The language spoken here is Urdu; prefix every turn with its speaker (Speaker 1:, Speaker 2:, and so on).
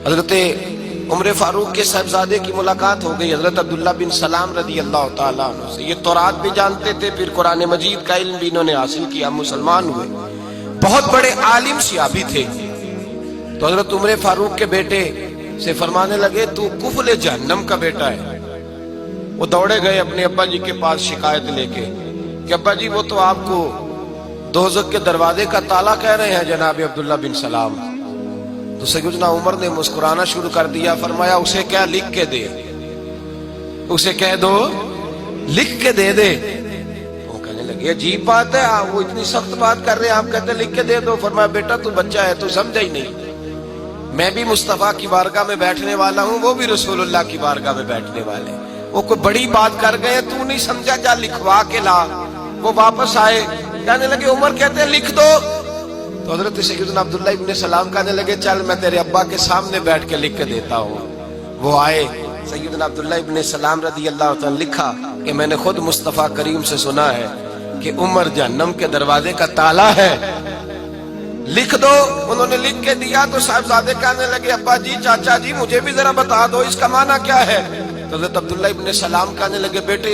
Speaker 1: حضرت عمر فاروق کے صاحبزادے کی ملاقات ہو گئی حضرت عبداللہ بن سلام رضی اللہ تعالیٰ عنہ سے. یہ تورات بھی جانتے تھے، پھر قرآن مجید کا علم بھی انہوں نے حاصل کیا، مسلمان ہوئے، بہت بڑے عالم شیعہ بھی تھے. تو حضرت عمر فاروق کے بیٹے سے فرمانے لگے تو کفل جہنم کا بیٹا ہے. وہ دوڑے گئے اپنے ابا جی کے پاس شکایت لے کے کہ ابا جی وہ تو آپ کو دوزخ کے دروازے کا تالا کہہ رہے ہیں جناب عبداللہ بن سلام. تو سیدنا عمر نے مسکرانا شروع کر دیا، فرمایا اسے کیا لکھ کے دے، اسے کہہ دو لکھ کے دے دے. وہ کہنے لگے عجیب بات ہے، وہ اتنی سخت بات کر رہے ہیں، آپ کہتے ہیں لکھ کے دے دو. فرمایا بیٹا تو بچہ ہے، تو سمجھا ہی نہیں، میں بھی مصطفیٰ کی بارگاہ میں بیٹھنے والا ہوں، وہ بھی رسول اللہ کی بارگاہ میں بیٹھنے والے. وہ کوئی بڑی بات کر گئے، تو نہیں سمجھا، جا لکھوا کے لا. وہ واپس آئے، کہنے لگے عمر کہتے ہیں لکھ دو. تو حضرت سیدنا عبداللہ ابن سلام کہنے لگے چل میں تیرے ابا کے سامنے بیٹھ کے لکھ کے دیتا ہوں. وہ آئے، سیدنا عبداللہ ابن سلام رضی اللہ عنہ لکھا کہ میں نے خود مصطفیٰ کریم سے سنا ہے کہ عمر جہنم کے دروازے کا تالا ہے، لکھ دو. انہوں نے لکھ کے دیا تو صاحبزادے کہنے لگے ابا جی چاچا جی مجھے بھی ذرا بتا دو اس کا معنی کیا ہے. تو حضرت عبداللہ ابن سلام کہنے لگے بیٹے